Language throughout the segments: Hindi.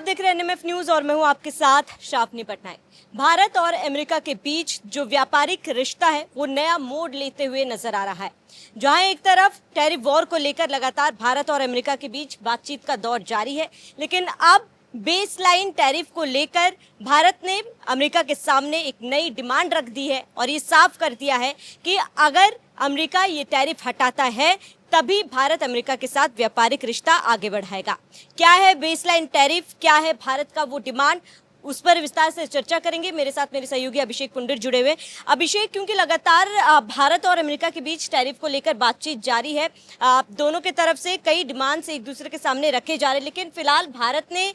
देख रहे हैं एनएमएफ न्यूज और मैं हूं आपके साथ शाफनी पटनायक। भारत और अमेरिका के बीच जो व्यापारिक रिश्ता है वो नया मोड़ लेते हुए नजर आ रहा है। जहां एक तरफ टैरिफ वॉर को लेकर लगातार भारत और अमेरिका के बीच बातचीत का दौर जारी है, लेकिन अब बेसलाइन टैरिफ को लेकर भारत ने अमेरिका के सामने एक नई डिमांड रख दी है और ये साफ कर दिया है कि अगर अमेरिका ये टैरिफ हटाता है तभी भारत अमेरिका के साथ व्यापारिक रिश्ता आगे बढ़ाएगा। क्या है बेसलाइन टैरिफ, क्या है भारत का वो डिमांड, उस पर विस्तार से चर्चा करेंगे। मेरे साथ मेरे सहयोगी अभिषेक पुंडिर जुड़े हुए। अभिषेक, क्योंकि लगातार भारत और अमेरिका के बीच टैरिफ को लेकर बातचीत जारी है, दोनों की तरफ से कई डिमांड्स एक दूसरे के सामने रखे जा रहे हैं, लेकिन फिलहाल भारत ने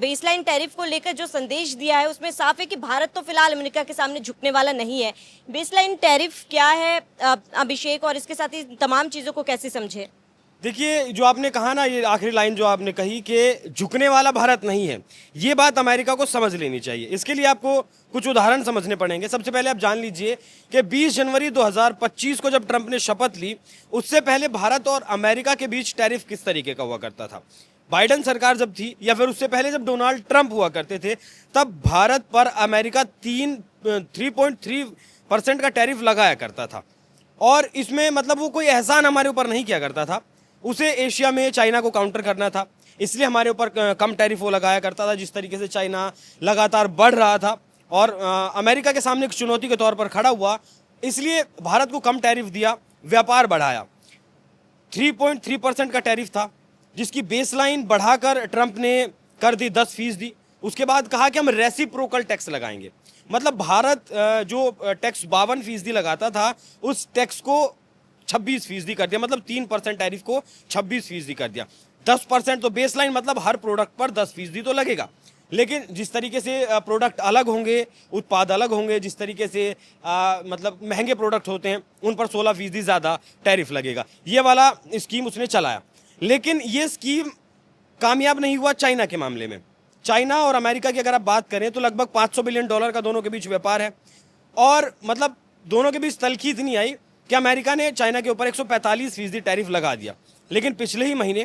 बेसलाइन टैरिफ को लेकर जो संदेश दिया है उसमें साफ है कि भारत तो फिलहाल अमेरिका के सामने झुकने वाला नहीं है। बेसलाइन टैरिफ क्या है अभिषेक, और इसके साथ ही तमाम चीज़ों को कैसे समझे? देखिए, जो आपने कहा ना, ये आखिरी लाइन जो आपने कही कि झुकने वाला भारत नहीं है, ये बात अमेरिका को समझ लेनी चाहिए। इसके लिए आपको कुछ उदाहरण समझने पड़ेंगे। सबसे पहले आप जान लीजिए कि 20 जनवरी 2025 को जब ट्रंप ने शपथ ली, उससे पहले भारत और अमेरिका के बीच टैरिफ किस तरीके का हुआ करता था। बाइडन सरकार जब थी या फिर उससे पहले जब डोनाल्ड ट्रंप हुआ करते थे, तब भारत पर अमेरिका 3.3% का टैरिफ लगाया करता था। और इसमें मतलब वो कोई एहसान हमारे ऊपर नहीं किया करता था, उसे एशिया में चाइना को काउंटर करना था, इसलिए हमारे ऊपर कम टैरिफ वो लगाया करता था। जिस तरीके से चाइना लगातार बढ़ रहा था और अमेरिका के सामने एक चुनौती के तौर पर खड़ा हुआ, इसलिए भारत को कम टैरिफ दिया, व्यापार बढ़ाया। 3.3% का टैरिफ था, जिसकी बेसलाइन बढ़ाकर ट्रंप ने कर दी 10%। उसके बाद कहा कि हम रेसिप्रोकल टैक्स लगाएंगे, मतलब भारत जो टैक्स 52% लगाता था, उस टैक्स को 26% कर दिया, मतलब 3% टैरिफ को 26% कर दिया। 10% तो बेसलाइन, मतलब हर प्रोडक्ट पर 10% तो लगेगा, लेकिन जिस तरीके से प्रोडक्ट अलग होंगे, उत्पाद अलग होंगे, जिस तरीके से मतलब महंगे प्रोडक्ट होते हैं उन पर 16% ज़्यादा टैरिफ लगेगा। ये वाला स्कीम उसने चलाया, लेकिन ये स्कीम कामयाब नहीं हुआ चाइना के मामले में। चाइना और अमेरिका की अगर आप बात करें तो लगभग $500 बिलियन का दोनों के बीच व्यापार है, और मतलब दोनों के बीच तलखी इतनी आई कि अमेरिका ने चाइना के ऊपर 145% टैरिफ लगा दिया। लेकिन पिछले ही महीने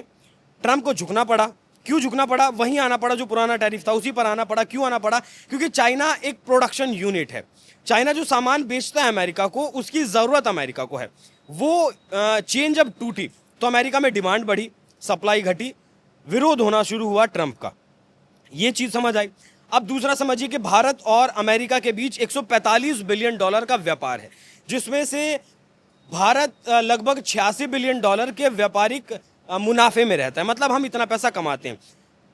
ट्रंप को झुकना पड़ा। क्यों झुकना पड़ा? वहीं आना पड़ा जो पुराना टैरिफ था, उसी पर आना पड़ा। क्यों आना पड़ा? क्योंकि चाइना एक प्रोडक्शन यूनिट है। चाइना जो सामान बेचता है अमेरिका को, उसकी ज़रूरत अमेरिका को है। वो चेन जब टूटी तो अमेरिका में डिमांड बढ़ी, सप्लाई घटी, विरोध होना शुरू हुआ ट्रंप का। ये चीज़ समझ आई। अब दूसरा समझिए कि भारत और अमेरिका के बीच $145 बिलियन का व्यापार है, जिसमें से भारत लगभग $86 बिलियन के व्यापारिक मुनाफे में रहता है। मतलब हम इतना पैसा कमाते हैं।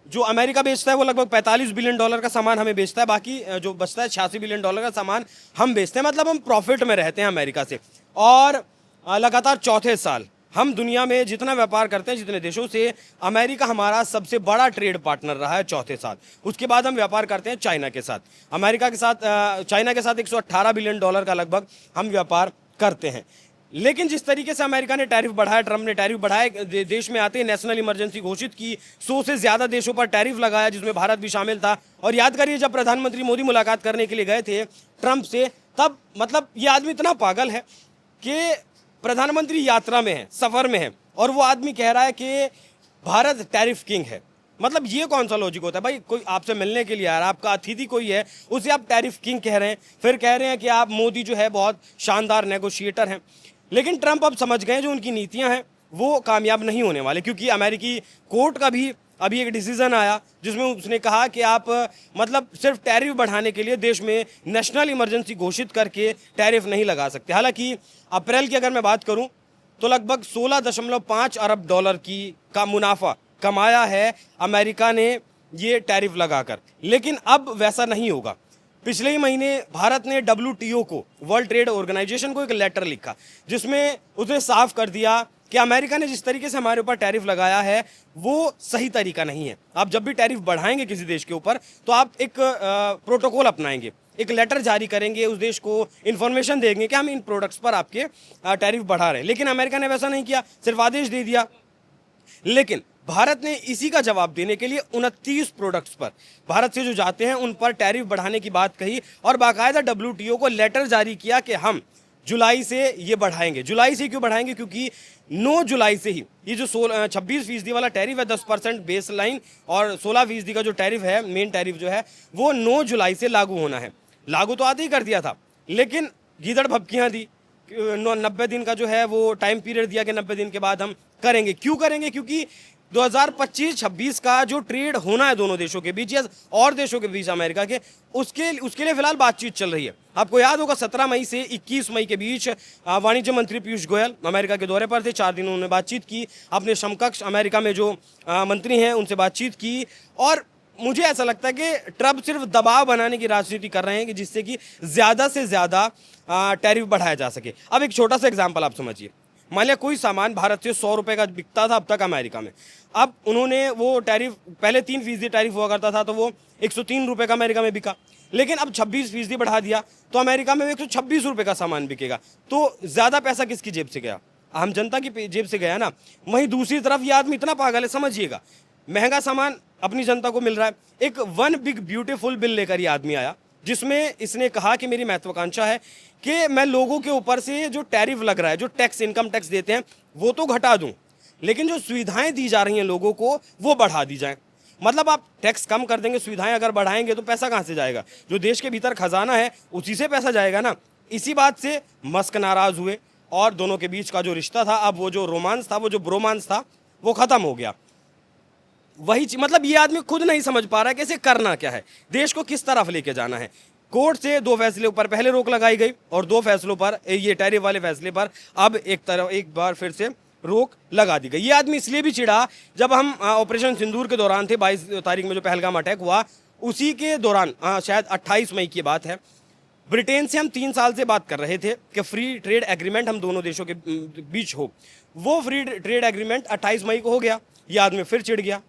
जो अमेरिका बेचता है वो लगभग $45 बिलियन का सामान हमें बेचता है, बाकी जो बचता है $86 बिलियन का सामान हम बेचते हैं। मतलब हम प्रॉफिट में रहते हैं अमेरिका से। और लगातार चौथे साल हम दुनिया में जितना व्यापार करते हैं, जितने देशों से, अमेरिका हमारा सबसे बड़ा ट्रेड पार्टनर रहा है चौथे साल। उसके बाद हम व्यापार करते हैं चाइना के साथ। अमेरिका के साथ चाइना के साथ $118 बिलियन का लगभग हम व्यापार करते हैं। लेकिन जिस तरीके से अमेरिका ने टैरिफ बढ़ाया, ट्रंप ने टैरिफ बढ़ाया, देश में आते ही नेशनल इमरजेंसी घोषित की, 100 से ज़्यादा देशों पर टैरिफ लगाया, जिसमें भारत भी शामिल था। और याद करिए, जब प्रधानमंत्री मोदी मुलाकात करने के लिए गए थे ट्रंप से, तब मतलब ये आदमी इतना पागल है कि प्रधानमंत्री यात्रा में है, सफ़र में है, और वो आदमी कह रहा है कि भारत टैरिफ किंग है। मतलब ये कौन सा लॉजिक होता है भाई? कोई आपसे मिलने के लिए आ रहा है, आपका अतिथि कोई है, उसे आप टैरिफ किंग कह रहे हैं, फिर कह रहे हैं कि आप मोदी जो है बहुत शानदार नेगोशिएटर हैं। लेकिन ट्रंप अब समझ गए जो उनकी नीतियां हैं वो कामयाब नहीं होने वाले, क्योंकि अमेरिकी कोर्ट का भी अभी एक डिसीजन आया जिसमें उसने कहा कि आप मतलब सिर्फ टैरिफ बढ़ाने के लिए देश में नेशनल इमरजेंसी घोषित करके टैरिफ नहीं लगा सकते। हालांकि अप्रैल की अगर मैं बात करूं तो लगभग $16.5 अरब का मुनाफा कमाया है अमेरिका ने ये टैरिफ लगाकर। लेकिन अब वैसा नहीं होगा। पिछले ही महीने भारत ने WTO को, वर्ल्ड ट्रेड ऑर्गेनाइजेशन को, एक लेटर लिखा जिसमें उसने साफ कर दिया कि अमेरिका ने जिस तरीके से हमारे ऊपर टैरिफ लगाया है वो सही तरीका नहीं है। आप जब भी टैरिफ बढ़ाएंगे किसी देश के ऊपर तो आप एक प्रोटोकॉल अपनाएंगे, एक लेटर जारी करेंगे, उस देश को इन्फॉर्मेशन देंगे कि हम इन प्रोडक्ट्स पर आपके टैरिफ बढ़ा रहे हैं। लेकिन अमेरिका ने वैसा नहीं किया, सिर्फ आदेश दे दिया। लेकिन भारत ने इसी का जवाब देने के लिए 29 प्रोडक्ट्स पर, भारत से जो जाते हैं उन पर टैरिफ बढ़ाने की बात कही और बाकायदा WTO को लेटर जारी किया कि हम जुलाई से ये बढ़ाएंगे। जुलाई से क्यों बढ़ाएंगे? क्योंकि 9 जुलाई से ही ये जो 26% वाला टैरिफ है, 10% बेस लाइन और 16% का जो टैरिफ है, मेन टैरिफ जो है, वो 9 जुलाई से लागू होना है। लागू तो आते ही कर दिया था, लेकिन गीदड़ भपकियाँ दी, 90 दिन का जो है वो टाइम पीरियड दिया कि 90 दिन के बाद हम करेंगे। क्यों करेंगे? क्योंकि 2025-26 का जो ट्रेड होना है दोनों देशों के बीच या और देशों के बीच अमेरिका के, उसके लिए फिलहाल बातचीत चल रही है। आपको याद होगा 17 मई से 21 मई के बीच वाणिज्य मंत्री पीयूष गोयल अमेरिका के दौरे पर थे। 4 दिन उन्होंने बातचीत की, अपने समकक्ष अमेरिका में जो मंत्री हैं उनसे बातचीत की। और मुझे ऐसा लगता है कि ट्रम्प सिर्फ दबाव बनाने की राजनीति कर रहे हैं कि जिससे कि ज़्यादा से ज़्यादा टैरिफ बढ़ाया जा सके। अब एक छोटा सा एग्जाम्पल आप समझिए। मान लिया कोई सामान भारत से 100 रुपये का बिकता था अब तक अमेरिका में, अब उन्होंने वो टैरिफ, पहले 3% टैरिफ हुआ करता था तो वो 103 रुपये का अमेरिका में बिका, लेकिन अब 26% बढ़ा दिया तो अमेरिका में 126 रुपये का सामान बिकेगा। तो ज़्यादा पैसा किसकी जेब से गया? आम जनता की जेब से गया ना। वहीं दूसरी तरफ ये आदमी इतना पागल है, समझिएगा, महंगा सामान अपनी जनता को मिल रहा है। एक वन बिग ब्यूटीफुल बिल लेकर ये आदमी आया, जिसमें इसने कहा कि मेरी महत्वाकांक्षा है कि मैं लोगों के ऊपर से जो टैरिफ लग रहा है, जो टैक्स, इनकम टैक्स देते हैं, वो तो घटा दूं, लेकिन जो सुविधाएं दी जा रही हैं लोगों को वो बढ़ा दी जाएं। मतलब आप टैक्स कम कर देंगे, सुविधाएं अगर बढ़ाएंगे तो पैसा कहाँ से जाएगा? जो देश के भीतर खजाना है उसी से पैसा जाएगा ना। इसी बात से मस्क नाराज हुए और दोनों के बीच का जो रिश्ता था, अब वो जो रोमांस था, वो जो ब्रोमांस था, वो खत्म हो गया। वही मतलब ये आदमी खुद नहीं समझ पा रहा है कि इसे करना क्या है, देश को किस तरफ लेके जाना है। कोर्ट से 2 फैसले पर पहले रोक लगाई गई और 2 फैसलों पर, ये टैरिफ वाले फैसले पर अब एक बार फिर से रोक लगा दी गई। ये आदमी इसलिए भी चिढ़ा, जब हम ऑपरेशन सिंदूर के दौरान थे, 22 तारीख में जो पहलगाम अटैक हुआ, उसी के दौरान, शायद 28 मई की बात है, ब्रिटेन से हम 3 साल से बात कर रहे थे कि फ्री ट्रेड एग्रीमेंट हम दोनों देशों के बीच हो। वो फ्री ट्रेड एग्रीमेंट 28 मई को हो गया। ये आदमी फिर चिढ़ गया।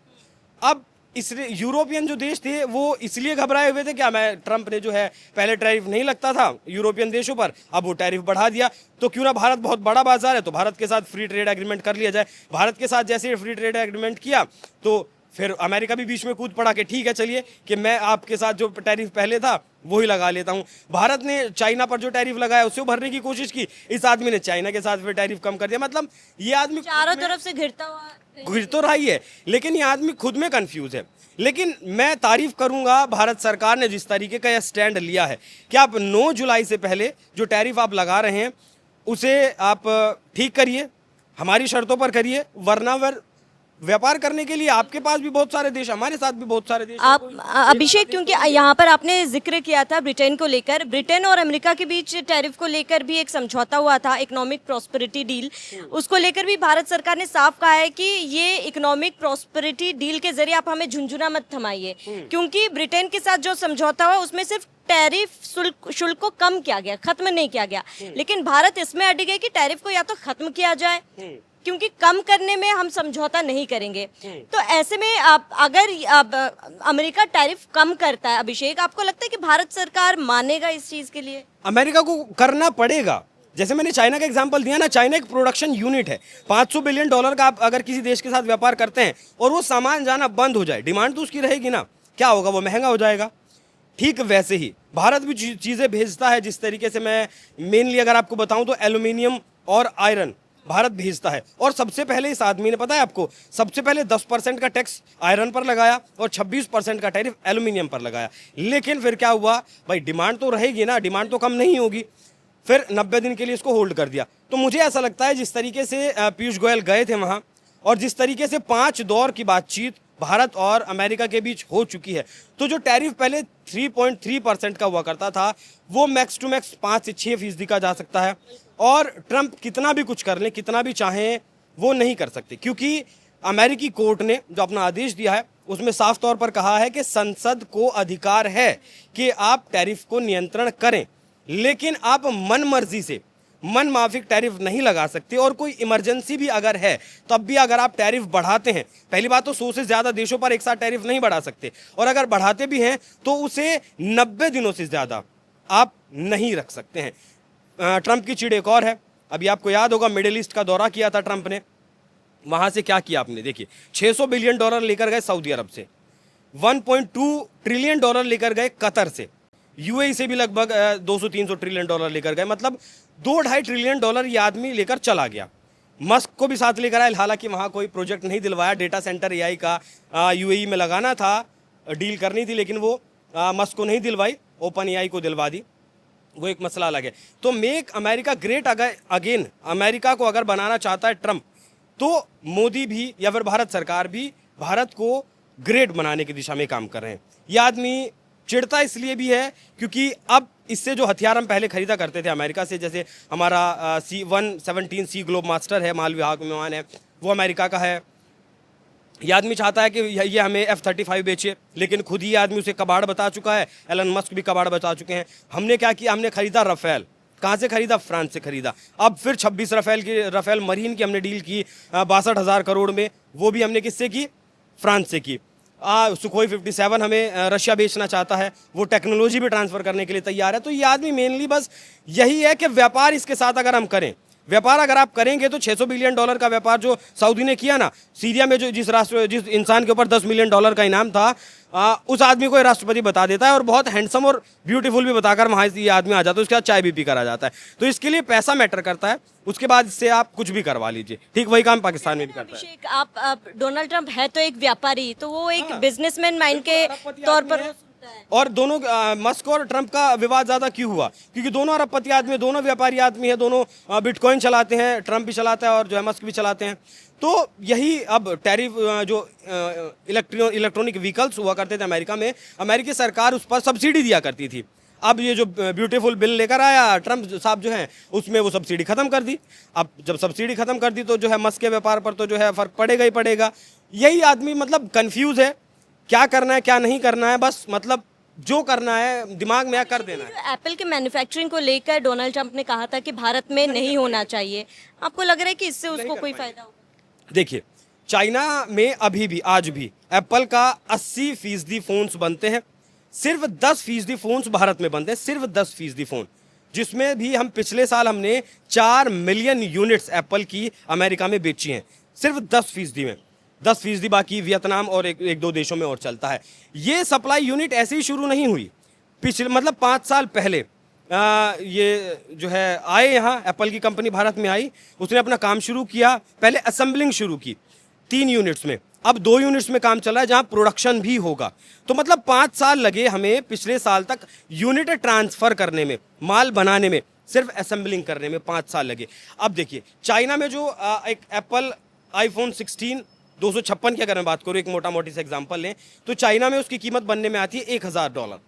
अब इसलिए यूरोपियन जो देश थे वो इसलिए घबराए हुए थे कि मैं, ट्रंप ने जो है, पहले टैरिफ नहीं लगता था यूरोपियन देशों पर, अब वो टैरिफ बढ़ा दिया, तो क्यों ना, भारत बहुत बड़ा बाजार है तो भारत के साथ फ्री ट्रेड एग्रीमेंट कर लिया जाए। भारत के साथ जैसे फ्री ट्रेड एग्रीमेंट किया तो फिर अमेरिका भी बीच में कूद पड़ा कि ठीक है, चलिए कि मैं आपके साथ जो टैरिफ पहले था वही लगा लेता हूं। भारत ने चाइना पर जो टैरिफ लगाया उससे भरने की कोशिश की, इस आदमी ने चाइना के साथ फिर टैरिफ कम कर दिया। मतलब ये आदमी चारों तरफ से घिरता हुआ घिर तो रही है, लेकिन ये आदमी खुद में कंफ्यूज है। लेकिन मैं तारीफ करूंगा भारत सरकार ने जिस तरीके का यह स्टैंड लिया है कि आप 9 जुलाई से पहले जो टैरिफ आप लगा रहे हैं उसे आप ठीक करिए, हमारी शर्तों पर करिए, वरना व्यापार करने के लिए आपके पास भी बहुत सारे देश, हमारे साथ भी बहुत सारे देश। आप अभिषेक, क्योंकि यहाँ पर आपने जिक्र किया था ब्रिटेन को लेकर, ब्रिटेन और अमेरिका के बीच टैरिफ को लेकर भी एक समझौता हुआ था, इकोनॉमिक प्रॉस्पेरिटी डील। उसको लेकर भी भारत सरकार ने साफ कहा है कि ये इकोनॉमिक प्रॉस्पेरिटी डील के जरिए आप हमें झुंझुना मत थमाइए, क्योंकि ब्रिटेन के साथ जो समझौता हुआ उसमें सिर्फ टैरिफ शुल्क को कम किया गया, खत्म नहीं किया गया। लेकिन भारत इसमें अड़ गया कि टैरिफ को या तो खत्म किया जाए, क्योंकि कम करने में हम समझौता नहीं करेंगे। तो ऐसे में अमेरिका टैरिफ कम करता है, अभिषेक, आपको लगता है कि भारत सरकार मानेगा इस चीज के लिए? अमेरिका को करना पड़ेगा। जैसे मैंने चाइना का एग्जांपल दिया ना, चाइना एक प्रोडक्शन यूनिट है, $500 बिलियन का आप अगर किसी देश के साथ व्यापार करते हैं और वो सामान जाना बंद हो जाए, डिमांड तो उसकी रहेगी ना, क्या होगा? वो महंगा हो जाएगा। ठीक वैसे ही भारत भी चीज़ें भेजता है, जिस तरीके से मैं मेनली अगर आपको बताऊं तो एल्यूमिनियम और आयरन भारत भेजता है। और सबसे पहले इस आदमी ने, पता है आपको, सबसे पहले 10% का टैक्स आयरन पर लगाया और 26% का टैरिफ एल्यूमिनियम पर लगाया। लेकिन फिर क्या हुआ भाई, डिमांड तो रहेगी ना, डिमांड तो कम नहीं होगी, फिर 90 दिन के लिए इसको होल्ड कर दिया। तो मुझे ऐसा लगता है जिस तरीके से पीयूष गोयल गए थे वहाँ और जिस तरीके से 5 दौर की बातचीत भारत और अमेरिका के बीच हो चुकी है, तो जो टैरिफ पहले 3.3% का हुआ करता था वो मैक्स टू मैक्स 5 से 6% का जा सकता है। और ट्रंप कितना भी कुछ कर लें, कितना भी चाहें, वो नहीं कर सकते, क्योंकि अमेरिकी कोर्ट ने जो अपना आदेश दिया है उसमें साफ तौर पर कहा है कि संसद को अधिकार है कि आप टैरिफ को नियंत्रण करें, लेकिन आप मन मर्जी से मन माफिक टैरिफ नहीं लगा सकते। और कोई इमरजेंसी भी अगर है तब भी अगर आप टैरिफ बढ़ाते हैं, पहली बात तो 100 से ज़्यादा देशों पर एक साथ टैरिफ नहीं बढ़ा सकते, और अगर बढ़ाते भी हैं तो उसे 90 दिनों से ज़्यादा आप नहीं रख सकते हैं। ट्रंप की चिड़ एक और है, अभी आपको याद होगा मिडिल ईस्ट का दौरा किया था ट्रंप ने, वहाँ से क्या किया आपने, देखिए $600 बिलियन लेकर गए सऊदी अरब से, $1.2 ट्रिलियन लेकर गए कतर से, यूएई से भी लगभग 200-300 ट्रिलियन लेकर गए। मतलब $2-2.5 ट्रिलियन ये आदमी लेकर चला गया। मस्क को भी साथ लेकर आया, हालांकि वहाँ कोई प्रोजेक्ट नहीं दिलवाया, डेटा सेंटर एआई का यूएई में लगाना था, डील करनी थी, लेकिन वो मस्क को नहीं दिलवाई, ओपन एआई को दिलवा दी, वो एक मसला अलग है। तो make America great again, America को अगर बनाना चाहता है ट्रंप, तो मोदी भी या फिर भारत सरकार भी भारत को ग्रेट बनाने की दिशा में काम कर रहे हैं। ये आदमी चिढ़ता इसलिए भी है क्योंकि अब इससे जो हथियार हम पहले खरीदा करते थे अमेरिका से, जैसे हमारा C-117 ग्लोब मास्टर है, माल विभाग विमान है, वो अमेरिका का है। ये आदमी चाहता है कि ये हमें F-35 बेचे, लेकिन खुद ही आदमी उसे कबाड़ बता चुका है, एलन मस्क भी कबाड़ बता चुके हैं। हमने क्या किया, हमने खरीदा राफेल। कहाँ से खरीदा? फ्रांस से खरीदा। अब फिर 26 राफेल मरीन की हमने डील की 62,000 करोड़ में, वो भी हमने किससे की? फ्रांस से की। सुखोई 57 हमें रशिया बेचना चाहता है, वो टेक्नोलॉजी भी ट्रांसफ़र करने के लिए तैयार है। तो ये आदमी मेनली बस यही है कि व्यापार इसके साथ अगर हम करें, व्यापार अगर आप करेंगे तो $600 बिलियन का व्यापार जो सऊदी ने किया ना सीरिया में, जो जिस इंसान के ऊपर $10 मिलियन का इनाम था, उस आदमी को राष्ट्रपति बता देता है और बहुत हैंडसम और ब्यूटीफुल भी बताकर वहाँ ये आदमी आ जाता है, उसके बाद चाय भी पी कर आ जाता है। तो इसके लिए पैसा मैटर करता है, उसके बाद इससे आप कुछ भी करवा लीजिए। ठीक वही काम पाकिस्तान में भी करता है। अभिषेक, आप डोनाल्ड ट्रंप है तो एक व्यापारी, तो वो एक बिजनेसमैन माइंड के तौर पर है। और दोनों मस्क और ट्रंप का विवाद ज्यादा क्यों हुआ? क्योंकि दोनों अरबपति आदमी, दोनों व्यापारी आदमी है, दोनों बिटकॉइन चलाते हैं, ट्रंप भी चलाता है और जो है मस्क भी चलाते हैं। तो यही अब टैरिफ जो इलेक्ट्रॉनिक व्हीकल्स हुआ करते थे अमेरिका में, अमेरिकी सरकार उस पर सब्सिडी दिया करती थी। अब ये जो ब्यूटीफुल बिल लेकर आया ट्रंप साहब जो है, उसमें वो सब्सिडी खत्म कर दी। अब जब सब्सिडी खत्म कर दी तो जो है मस्क के व्यापार पर तो जो है फर्क पड़ेगा ही पड़ेगा। यही आदमी मतलब कंफ्यूज है, क्या करना है क्या नहीं करना है, बस मतलब जो करना है दिमाग में कर देना है। एप्पल के मैन्युफैक्चरिंग को लेकर डोनाल्ड ट्रंप ने कहा था कि भारत में नहीं होना चाहिए, आपको लग रहा है कि इससे उसको कोई फायदा होगा? देखिए, चाइना में अभी भी आज भी एप्पल का 80% फोन्स बनते हैं, सिर्फ 10% फोन्स भारत में बनते हैं, सिर्फ 10% फोन, जिसमें भी हम पिछले साल हमने 4 मिलियन यूनिट्स एप्पल की अमेरिका में बेची हैं, सिर्फ 10% में। 10% बाकी वियतनाम और एक दो देशों में और चलता है। ये सप्लाई यूनिट ऐसे ही शुरू नहीं हुई, पिछले मतलब 5 साल पहले ये जो है आए यहाँ, एप्पल की कंपनी भारत में आई, उसने अपना काम शुरू किया, पहले असेंबलिंग शुरू की 3 यूनिट्स में, अब 2 यूनिट्स में काम चल रहा है जहाँ प्रोडक्शन भी होगा। तो मतलब 5 साल लगे हमें पिछले साल तक यूनिट ट्रांसफ़र करने में, माल बनाने में, सिर्फ असेंबलिंग करने में 5 साल लगे। अब देखिए चाइना में जो एक एप्पल iPhone 16 256 की अगर मैं बात करूँ, एक मोटा मोटी से एग्जांपल लें, तो चाइना में उसकी कीमत बनने में आती है $1,000।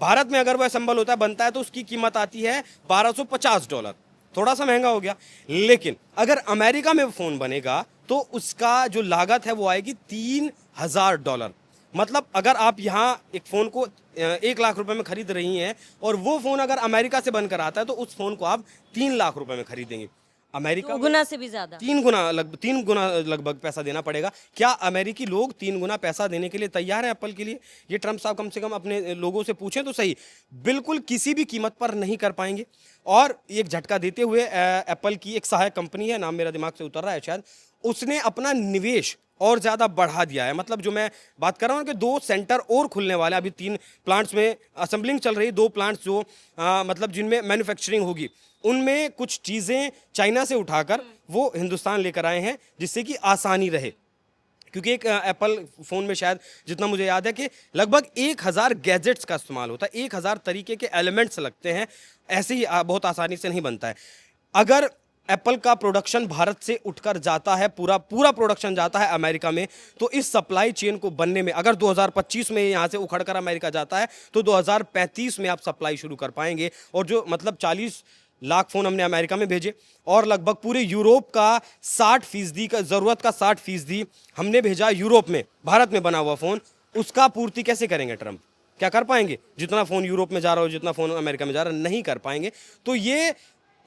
भारत में अगर वो असेंबल होता है, बनता है, तो उसकी कीमत आती है $1,250। थोड़ा सा महंगा हो गया। लेकिन अगर अमेरिका में फ़ोन बनेगा तो उसका जो लागत है वो आएगी $3,000। मतलब अगर आप यहाँ एक फ़ोन को 1 लाख रुपए में खरीद रही हैं और वो फ़ोन अगर अमेरिका से बनकर आता है तो उस फ़ोन को आप 3 लाख रुपए में खरीदेंगे। अमेरिका 2 गुना से भी ज्यादा, 3 गुना लगभग पैसा देना पड़ेगा। क्या अमेरिकी लोग 3 गुना पैसा देने के लिए तैयार हैं एप्पल के लिए? ये ट्रंप साहब कम से कम अपने लोगों से पूछें तो सही, बिल्कुल किसी भी कीमत पर नहीं कर पाएंगे। और एक झटका देते हुए एप्पल की एक सहायक कंपनी है, नाम मेरा दिमाग से उतर रहा है शायद, उसने अपना निवेश और ज़्यादा बढ़ा दिया है। मतलब जो मैं बात कर रहा हूँ कि 2 सेंटर और खुलने वाले, अभी 3 प्लांट्स में असेंबलिंग चल रही, 2 प्लांट्स जो मतलब जिनमें मैन्युफैक्चरिंग होगी, उनमें कुछ चीज़ें चाइना से उठाकर वो हिंदुस्तान लेकर आए हैं, जिससे कि आसानी रहे। क्योंकि एक एप्पल फ़ोन में शायद जितना मुझे याद है कि लगभग 1000 गैजेट्स का इस्तेमाल होता है, 1000 तरीके के एलिमेंट्स लगते हैं, ऐसे ही बहुत आसानी से नहीं बनता है। अगर एप्पल का प्रोडक्शन भारत से उठकर जाता है, पूरा प्रोडक्शन जाता है अमेरिका में, तो इस सप्लाई चेन को बनने में, अगर 2025 में यहाँ से उखड़कर अमेरिका जाता है तो 2035 में आप सप्लाई शुरू कर पाएंगे। और जो मतलब 40 लाख फ़ोन हमने अमेरिका में भेजे और लगभग पूरे यूरोप का 60% का ज़रूरत का 60% हमने भेजा यूरोप में, भारत में बना हुआ फ़ोन, उसका पूर्ति कैसे करेंगे ट्रंप? क्या कर पाएंगे? जितना फ़ोन यूरोप में जा रहा हो, जितना फ़ोन अमेरिका में जा रहा है, नहीं कर पाएंगे। तो ये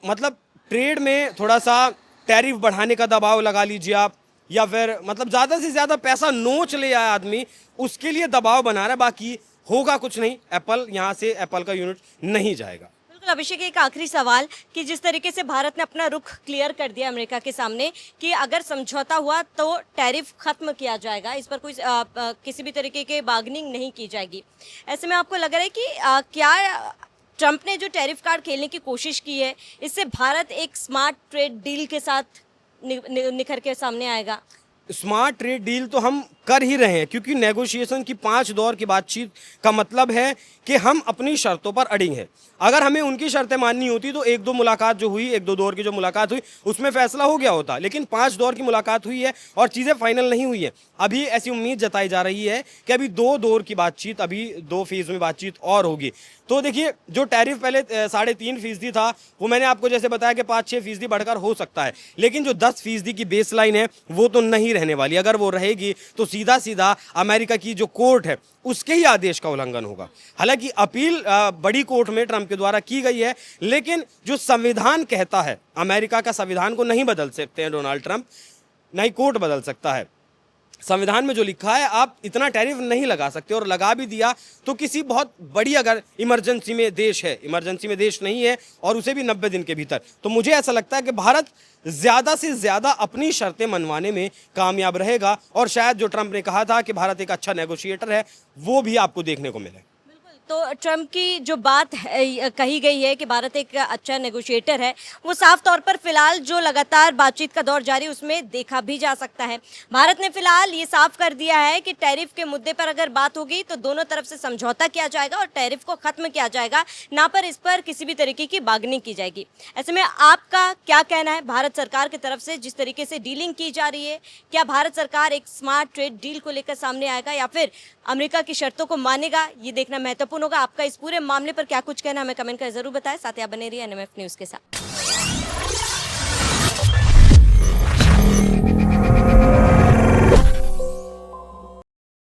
मतलब ट्रेड में थोड़ा सा टैरिफ बढ़ाने का दबाव लगा लीजिए आप, या फिर मतलब ज़्यादा से ज़्यादा पैसा नोच ले आए आदमी, उसके लिए दबाव बना रहा है, बाकी होगा कुछ नहीं। एप्पल यहाँ से एप्पल का यूनिट नहीं जाएगा। बिल्कुल अभिषेक, एक आखिरी सवाल कि जिस तरीके से भारत ने अपना रुख क्लियर कर दिया अमेरिका के सामने कि अगर समझौता हुआ तो टैरिफ खत्म किया जाएगा, इस पर कोई किसी भी तरीके के बार्गेनिंग नहीं की जाएगी, ऐसे में आपको लग रहा है कि क्या ट्रंप ने जो टैरिफ कार्ड खेलने की कोशिश की है, इससे भारत एक स्मार्ट ट्रेड डील के साथ निखर के सामने आएगा? स्मार्ट ट्रेड डील तो हम कर ही रहे हैं, क्योंकि नेगोशिएशन की 5 दौर की बातचीत का मतलब है कि हम अपनी शर्तों पर अड़िग हैं। अगर हमें उनकी शर्तें माननी होती तो 1-2 मुलाकात जो हुई, 1-2 दौर की जो मुलाकात हुई, उसमें फैसला हो गया होता, लेकिन 5 दौर की मुलाकात हुई है और चीज़ें फाइनल नहीं हुई है। अभी ऐसी उम्मीद जताई जा रही है कि अभी 2 दौर की बातचीत, अभी 2 फेज में बातचीत और होगी। तो देखिए, जो टैरिफ पहले 3.5% था, वो मैंने आपको जैसे बताया कि 5-6% बढ़कर हो सकता है, लेकिन जो 10% की बेस लाइन है वो तो नहीं रहने वाली। अगर वो रहेगी तो सीधा सीधा अमेरिका की जो कोर्ट है उसके ही आदेश का उल्लंघन होगा। हालांकि अपील बड़ी कोर्ट में ट्रंप के द्वारा की गई है, लेकिन जो संविधान कहता है, अमेरिका का संविधान को नहीं बदल सकते हैं डोनाल्ड ट्रंप, ना ही कोर्ट बदल सकता है। संविधान में जो लिखा है, आप इतना टैरिफ नहीं लगा सकते, और लगा भी दिया तो किसी बहुत बड़ी, अगर इमरजेंसी में देश है, इमरजेंसी में देश नहीं है, और उसे भी 90 दिन के भीतर, तो मुझे ऐसा लगता है कि भारत ज़्यादा से ज़्यादा अपनी शर्तें मनवाने में कामयाब रहेगा, और शायद जो ट्रंप ने कहा था कि भारत एक अच्छा नेगोशिएटर है, वो भी आपको देखने को मिले। तो ट्रंप की जो बात कही गई है कि भारत एक अच्छा नेगोशिएटर है, वो साफ तौर पर फिलहाल जो लगातार बातचीत का दौर जारी, उसमें देखा भी जा सकता है। भारत ने फिलहाल ये साफ कर दिया है कि टैरिफ के मुद्दे पर अगर बात होगी तो दोनों तरफ से समझौता किया जाएगा और टैरिफ को खत्म किया जाएगा, ना पर इस पर किसी भी तरीके की बार्गेनिंग की जाएगी। ऐसे में आपका क्या कहना है भारत सरकार की तरफ से जिस तरीके से डीलिंग की जा रही है? क्या भारत सरकार एक स्मार्ट ट्रेड डील को लेकर सामने आएगा या फिर अमेरिका की शर्तों को मानेगा? ये देखना महत्वपूर्ण होगा। आपका इस पूरे मामले पर क्या कुछ कहना, हमें कमेंट कर जरूर बताएं। साथ ही आप बने रहिए एनएमएफ न्यूज़ के साथ।